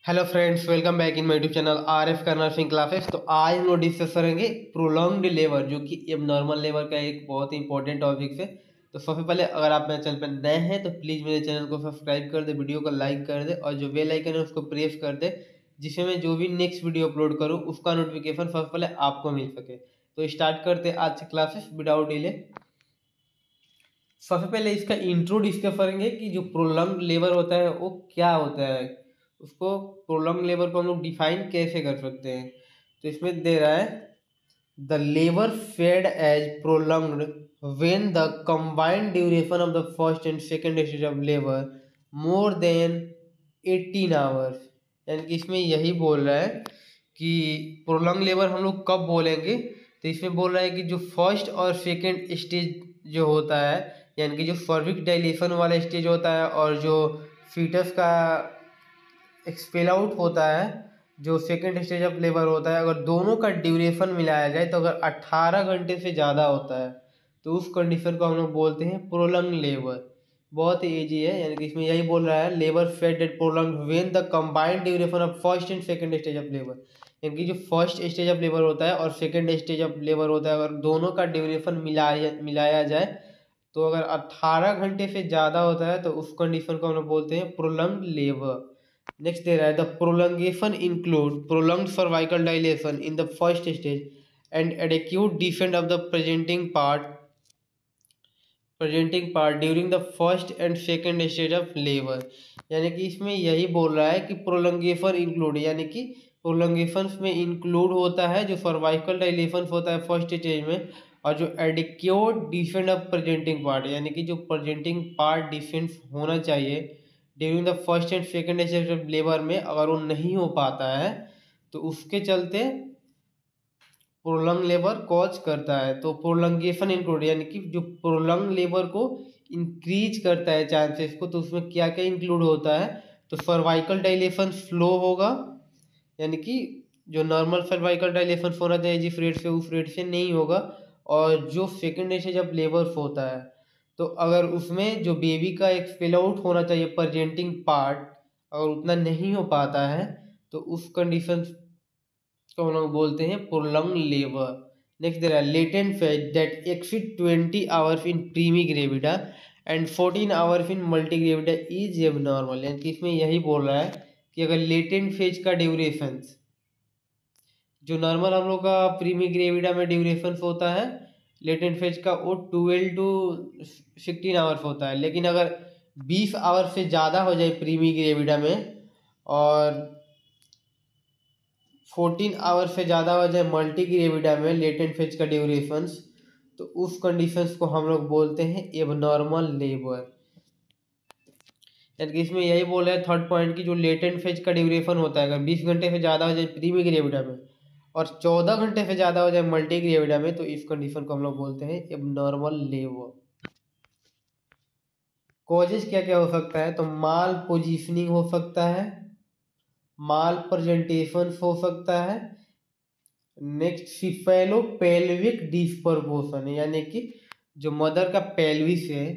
Hello friends, welcome back in my YouTube channel R F का nursing classes. तो आज हम लोग डिस्कस करेंगे प्रोलॉन्ग्ड लेबर, जो कि एबनॉर्मल लेबर का एक बहुत ही इंपॉर्टेंट टॉपिक है। तो सबसे पहले अगर आप मेरे चैनल पर नए हैं तो प्लीज़ मेरे चैनल को सब्सक्राइब कर दे, वीडियो को लाइक कर दे और जो बेल आइकन है उसको प्रेस कर दे, जिससे मैं जो भी नेक्स्ट वीडियो अपलोड करूँ उसका नोटिफिकेशन सबसे पहले आपको मिल सके। तो स्टार्ट करते आज से क्लासेस विदाउट डिले। सबसे पहले इसका इंट्रो डिस्कस करेंगे कि जो प्रोलॉन्ग लेबर होता है वो क्या होता है, उसको प्रोलॉन्ग लेबर को हम लोग डिफाइन कैसे कर सकते हैं। तो इसमें दे रहा है the labour fed as prolonged when the combined duration of the first and second stage of labour more than 18 hours. यानी कि इसमें यही बोल रहा है कि प्रोलॉन्ग लेबर हम लोग कब बोलेंगे। तो इसमें बोल रहा है कि जो फर्स्ट और सेकेंड स्टेज जो होता है, यानी कि जो सर्विक्स डायलेशन वाला स्टेज होता है और जो फीटस का एक्सपेल आउट होता है, जो सेकेंड स्टेज ऑफ लेबर होता है, अगर दोनों का ड्यूरेशन मिलाया जाए तो अगर 18 घंटे से ज़्यादा होता है तो उस कंडीशन को हम लोग बोलते हैं प्रोलॉन्ग लेबर। बहुत ही ईजी है, यानी कि इसमें यही बोल रहा है labour fed at prolong when the combined duration of first and second stage of labour. यानी कि जो फर्स्ट स्टेज ऑफ लेबर होता है और सेकेंड स्टेज ऑफ लेबर होता है, अगर दोनों का ड्यूरेशन मिलाया जाए तो अगर 18 घंटे से ज़्यादा होता है तो उस कंडीशन को हम लोग बोलते हैं प्रोलॉन्ग लेबर। नेक्स्ट दे रहा है the prolongation include prolonged cervical dilation in the first stage and adequate defend of the presenting part during the first and second stage of labour. यानी कि इसमें यही बोल रहा है कि प्रोलंगेशन इंक्लूड, यानी कि प्रोलंगेशन में इंक्लूड होता है जो सर्वाइकल डायलेशन होता है फर्स्ट स्टेज में, और जो एडिक्योट डिफेंड ऑफ प्रेजेंटिंग पार्ट, यानी कि जो प्रेजेंटिंग पार्ट डिफेंस होना चाहिए during the first and second stage of labour में, अगर वो नहीं हो पाता है तो उसके चलते प्रोलॉन्ग लेबर कॉज करता है। तो प्रोलंगेशन इंक्लूड, यानी कि जो प्रोलॉन्ग लेबर को इंक्रीज करता है चांसेस को, तो उसमें क्या क्या इंक्लूड होता है। तो सर्वाइकल डायलेशन स्लो होगा, यानी कि जो नॉर्मल सर्वाइकल डायलेशन होना चाहिए जिस रेट से उस रेट से नहीं होगा। और जो सेकेंड स्टेज ऑफ लेबर होता है तो अगर उसमें जो बेबी का एक स्पेल आउट होना चाहिए प्रेजेंटिंग पार्ट, अगर उतना नहीं हो पाता है तो उस कंडीशन को हम लोग बोलते हैं प्रोलॉन्ग लेबर। नेक्स्ट दे रहा है latent phase that exceed 20 hours in primigravida and 14 hours in multigravida is abnormal. यानी कि इसमें यही बोल रहा है कि अगर लेटेंट फेज का ड्यूरेशन, जो नॉर्मल हम लोग का प्रीमी ग्रेविडा में ड्यूरेशन होता है लेटेंट फेज का, वो 12 टू 16 आवर्स होता है, लेकिन अगर 20 आवर्स से ज़्यादा हो जाए प्रीमी ग्रेविडा में और 14 आवर से ज़्यादा हो जाए मल्टी ग्रेविडा में लेटेंट फेज का ड्यूरेशंस, तो उस कंडीशंस को हम लोग बोलते हैं एबनॉर्मल लेबर। यानी कि इसमें यही बोल रहे हैं थर्ड पॉइंट की जो लेटेंट फेज का ड्यूरेशन होता है, अगर 20 घंटे से ज़्यादा हो जाए प्रीमी ग्रेविडा में और 14 घंटे से ज़्यादा हो जाए मल्टी ग्रेविडा में, तो इस कंडीशन को हम लोग बोलते हैं एबनॉर्मल लेबर। कॉजेज क्या क्या हो सकता है, तो माल पोजिशनिंग हो सकता है, माल प्रेजेंटेशन हो सकता है, नेक्स्ट सिफेलो पेल्विक डिस्प्रपोर्शन, यानी कि जो मदर का पेल्विस है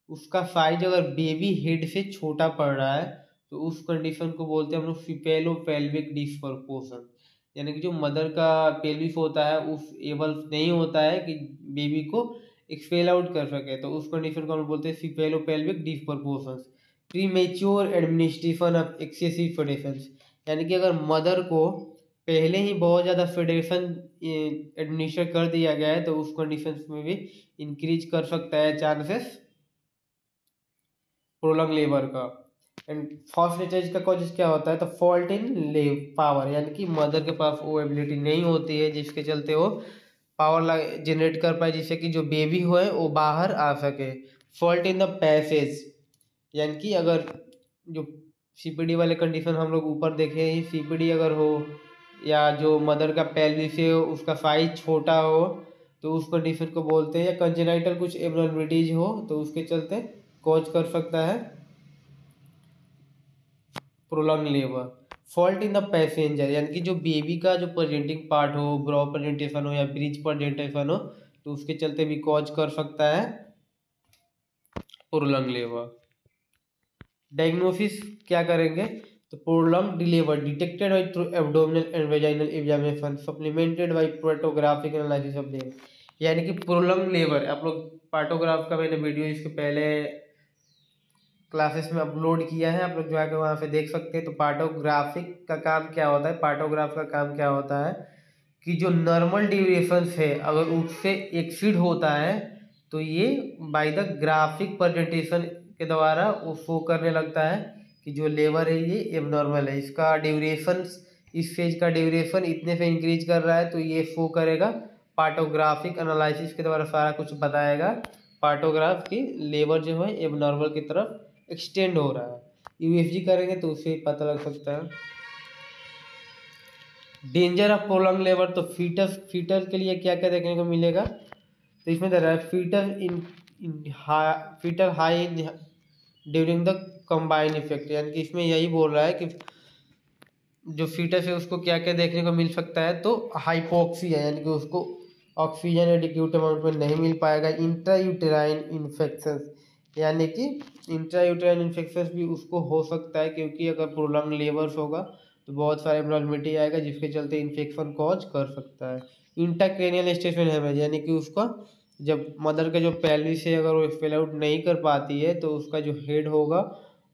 उसका साइज अगर बेबी हेड से छोटा पड़ रहा है तो उस कंडीशन को बोलते हैं हम लोग सिफेलो पेल्विक डिस्प्रपोर्शन। यानी कि जो मदर का पेल्विस होता है उस एबल नहीं होता है कि बेबी को एक्सपेल आउट कर सके, तो उस कंडीशन को हम लोग बोलते हैं cephalopelvic disproportion. Premature administration of excessive sedations, यानी कि अगर मदर को पहले ही बहुत ज़्यादा फेडरेशन एडमिनिस्टर कर दिया गया है तो उस कंडीशन में भी इंक्रीज कर सकता है चांसेस प्रोलॉन्ग लेबर का। एंड फर्स्ट स्टेज का कॉजेज क्या होता है, तो फॉल्ट इन लेव पावर, यानी कि मदर के पास वो एबिलिटी नहीं होती है जिसके चलते वो पावर जनरेट कर पाए जिससे कि जो बेबी हो है वो बाहर आ सके। फॉल्ट इन द पैसेज, यानी कि अगर जो सीपीडी वाले कंडीशन हम लोग ऊपर देखे हैं, सीपीडी अगर हो या जो मदर का पेल्विस है उसका साइज छोटा हो तो उस कंडीशन को बोलते हैं, या कंजेनाइटल कुछ एबनॉर्मलिटीज हो तो उसके चलते कॉज कर सकता है prolong labour. Fault in the passenger, यानी कि जो बेबी का जो प्रेजेंटिंग पार्ट हो, ब्रॉ प्रेजेंटेशन हो या ब्रीच प्रेजेंटेशन हो तो उसके चलते भी कॉज कर सकता है प्रोलॉन्ग लेबर। डायग्नोसिस क्या करेंगे, तो prolong deliver detected by through abdominal and vaginal examination supplemented by partographic analysis of labour, यानी कि प्रोलॉन्ग लेबर। आप लोग पार्टोग्राफ का मैंने वीडियो इसके पहले क्लासेस में अपलोड किया है, आप लोग जो है वहाँ पे देख सकते हैं। तो पार्टोग्राफिक का काम क्या होता है, पार्टोग्राफ का काम क्या होता है कि जो नॉर्मल ड्यूरेशन है अगर उससे एक्सीड होता है तो ये बाय द ग्राफिक प्रेजेंटेशन के द्वारा वो शो करने लगता है कि जो लेबर है ये एबनॉर्मल है, इसका ड्यूरेशन, इस फेज का ड्यूरेशन इतने से इंक्रीज कर रहा है, तो ये शो करेगा। पार्टोग्राफिक एनालिसिस के द्वारा सारा कुछ बताएगा पार्टोग्राफ की लेबर जो है एबनॉर्मल की तरफ एक्सटेंड हो रहा है। यूएसजी करेंगे तो उससे पता लग सकता है। डेंजर ऑफ प्रोलॉन्ग लेबर, तो फीटस के लिए क्या क्या देखने को मिलेगा, तो इसमें दे रहा है fitter high during the combine effect, यानी कि इसमें यही बोल रहा है कि जो फीटस है उसको क्या क्या देखने को मिल सकता है। तो हाइपोक्सिया, यानी कि उसको ऑक्सीजन एडिक्यूट अमाउंट में नहीं मिल पाएगा। इंट्रायूटेराइन इन्फेक्शन, यानी कि इंट्रायूटेराइन इन्फेक्शन भी उसको हो सकता है, क्योंकि अगर प्रोलॉन्ग लेबर्स होगा तो बहुत सारे एब्नॉर्मलिटी आएगा जिसके चलते इन्फेक्शन कॉज कर सकता है। इंट्राक्रेनियल स्टेशन हेमरेज, यानी कि उसका जब मदर का जो पेल्विस है अगर वो एक्सपेल आउट नहीं कर पाती है तो उसका जो हेड होगा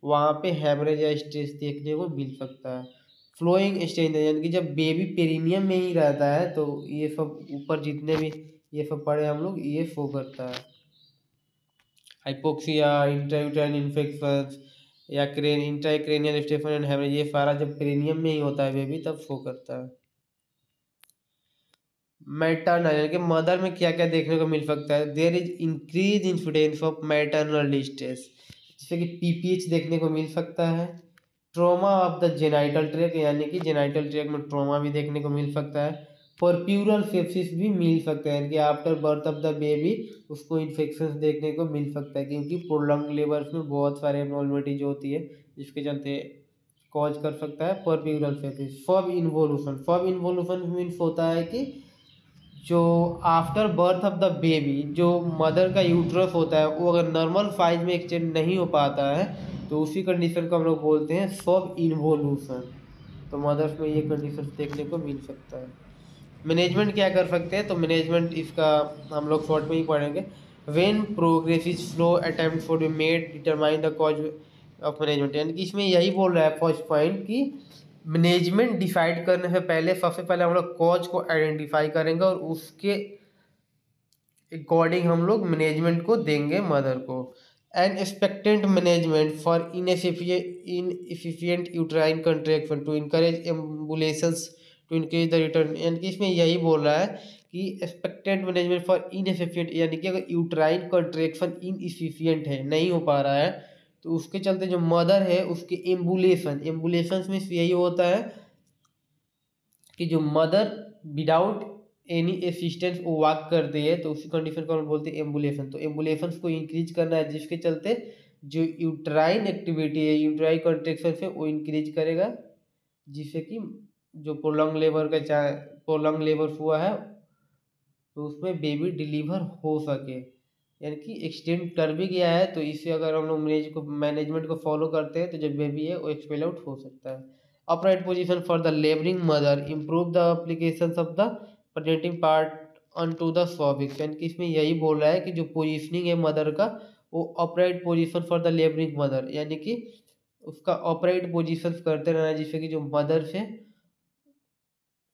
वहाँ पे हेमरेज या स्ट्रेस देखने को मिल सकता है। फ्लोइंग स्टेज, यानी कि जब बेबी पेरिनियम में ही रहता है तो ये सब ऊपर जितने भी ये सब पढ़े हम लोग ये शो करता है। हाइपोक्सिया, इंट्रायूटेराइन इन्फेक्शन या इंट्राक्रेनियल स्टेशन एंड हेमरेज, ये सारा जब पेरिनियम में ही होता है बेबी तब शो करता है। मैटरनल, यानी कि मदर में क्या क्या देखने को मिल सकता है, there is increase incidence of maternal distress, जैसे कि पीपीएच देखने को मिल सकता है। Trauma of the genital tract, यानी कि जेनाइटल ट्रैक में ट्रॉमा भी देखने को मिल सकता है। परप्यूरल सेप्सिस भी मिल सकता है, यानी कि after birth of the baby उसको इन्फेक्शन देखने को मिल सकता है, क्योंकि प्रोलॉन्ग लेबर्स में बहुत सारे एब्नॉर्मलिटी जो होती है जिसके चलते कॉज कर सकता है परप्यूरल सेप्सिस। सब इन्वोल्यूशन मीन्स होता है कि जो after birth of the baby जो मदर का यूट्रस होता है वो अगर नॉर्मल साइज में एक्सटेंड नहीं हो पाता है तो उसी कंडीशन को हम लोग बोलते हैं सब इन्वोल्यूशन। तो मदर्स में ये कंडीशन देखने को मिल सकता है। मैनेजमेंट क्या कर सकते हैं, तो मैनेजमेंट इसका हम लोग शॉर्ट में ही पढ़ेंगे। When progress is slow attempt for be made determine the cause of management, यानी कि इसमें यही बोल रहा है फर्स्ट पॉइंट कि मैनेजमेंट डिसाइड करने से पहले सबसे पहले हम लोग कॉज को आइडेंटिफाई करेंगे और उसके अकॉर्डिंग हम लोग मैनेजमेंट को देंगे मदर को। An expectant management for inefficient uterine contraction to encourage ambulations to increase the return, यानी कि इसमें यही बोल रहा है कि एक्सपेक्टेंट मैनेजमेंट फॉर इनएफिशिएंट, यानी कि अगर यूट्राइन कंट्रैक्शन इनएफिशिएंट है, नहीं हो पा रहा है, तो उसके चलते जो मदर है उसके एम्बुलेशन में यही होता है कि जो मदर विदाउट एनी असिस्टेंस वो वॉक करती है, तो उसी कंडीशन को हम बोलते हैं एम्बुलेशन। तो एम्बुलेशन को इंक्रीज करना है जिसके चलते जो यूट्राइन एक्टिविटी है, यूट्राइन कंट्रैक्शन है वो इंक्रीज करेगा, जिससे कि जो प्रोलॉन्ग लेबर हुआ है तो उसमें बेबी डिलीवर हो सके, यानी कि एक्सटेंड कर भी गया है तो इससे अगर हम लोग मैनेजमेंट को फॉलो करते हैं तो जब बेबी है वो एक्सपेल आउट हो सकता है। Upright position for the labouring mother improve the application of the presenting part on to the cervix, यानी कि इसमें यही बोल रहा है कि जो पोजीशनिंग है मदर का वो upright position for the labouring mother, यानी कि उसका अपराइट पोजीशन करते रहना जिससे कि जो मदर से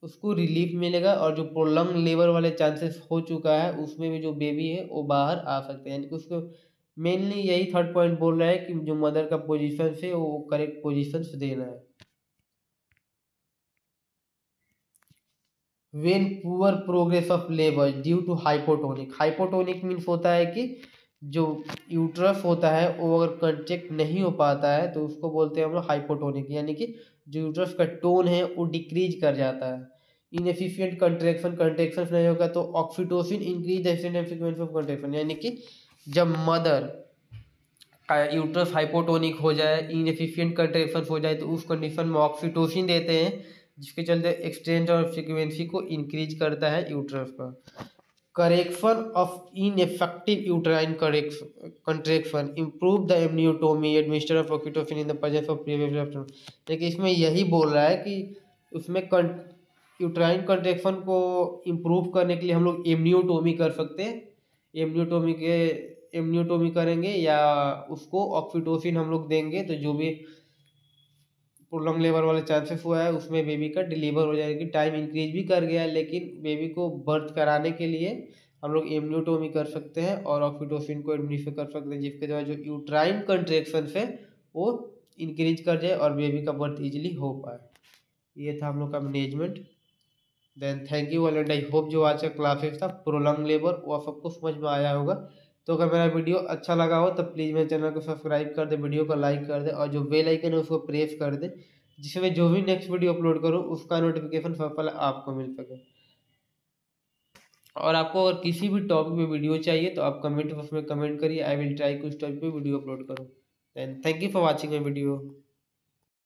उसको रिलीफ मिलेगा और जो प्रोलॉन्ग लेबर वाले चांसेस हो चुका है उसमें भी जो बेबी है वो बाहर आ सकते हैं, यानी कि उसको मेनली यही थर्ड पॉइंट बोल रहा है कि जो मदर का पोजीशन है वो करेक्ट पोजीशन देना है। When poor progress of labour due to hypotonic means होता है कि जो यूट्रस होता है वो अगर कंट्रैक्ट नहीं हो पाता है तो उसको बोलते हैं हम लोग हाइपोटोनिक, यानी कि जो यूट्रस का टोन है वो डिक्रीज कर जाता है। इनएफिशिएंट कंट्रैक्शन नहीं होगा तो oxytocin increase the frequency of contraction, यानी कि जब मदर का यूट्रस हाइपोटोनिक हो जाए, इनएफिशिएंट कंट्रैक्शन हो जाए तो उस कंडीशन में ऑक्सीटोसिन देते हैं जिसके चलते एक्सटेंट और फ्रीक्वेंसी को इंक्रीज करता है यूट्रस का। correction of ineffective uterine contraction, improve the amniotomy, administer of oxytocin in the presence of previous। देखिए इसमें यही बोल रहा है कि उसमें यूट्राइन कंट्रेक्शन को इम्प्रूव करने के लिए हम लोग एमनियोटोमी कर सकते हैं। एमनियोटोमी करेंगे या उसको ऑक्सीटोसिन हम लोग देंगे तो जो भी प्रोलॉन्ग लेबर वाले चांसेस हुआ है उसमें बेबी का डिलीवर हो जाएगी। टाइम इंक्रीज भी कर गया है, लेकिन बेबी को बर्थ कराने के लिए हम लोग एमनियोटोमी कर सकते हैं और ऑक्सीटोसिन को एडमिनिस्टर कर सकते हैं, जिसके द्वारा जो यूट्राइन कंट्रेक्शन है वो इंक्रीज कर जाए और बेबी का बर्थ इजीली हो पाए। ये था हम लोग का management. Then thank you all and I hope जो आज का क्लासेस था प्रोलॉन्ग लेबर वो आप सबको समझ में आया होगा। तो अगर मेरा वीडियो अच्छा लगा हो तो प्लीज़ मेरे चैनल को सब्सक्राइब कर दे, वीडियो को लाइक कर दे और जो बेल आइकन है उसको प्रेस कर दे, जिसमें जो भी नेक्स्ट वीडियो अपलोड करूँ उसका नोटिफिकेशन सबसे पहले आपको मिल सके। और आपको अगर किसी भी टॉपिक पे वीडियो चाहिए तो आप कमेंट बॉक्स में कमेंट करिए, आई विल ट्राई कुछ टॉपिक पे वीडियो अपलोड करूँ। Then thank you for watching my video.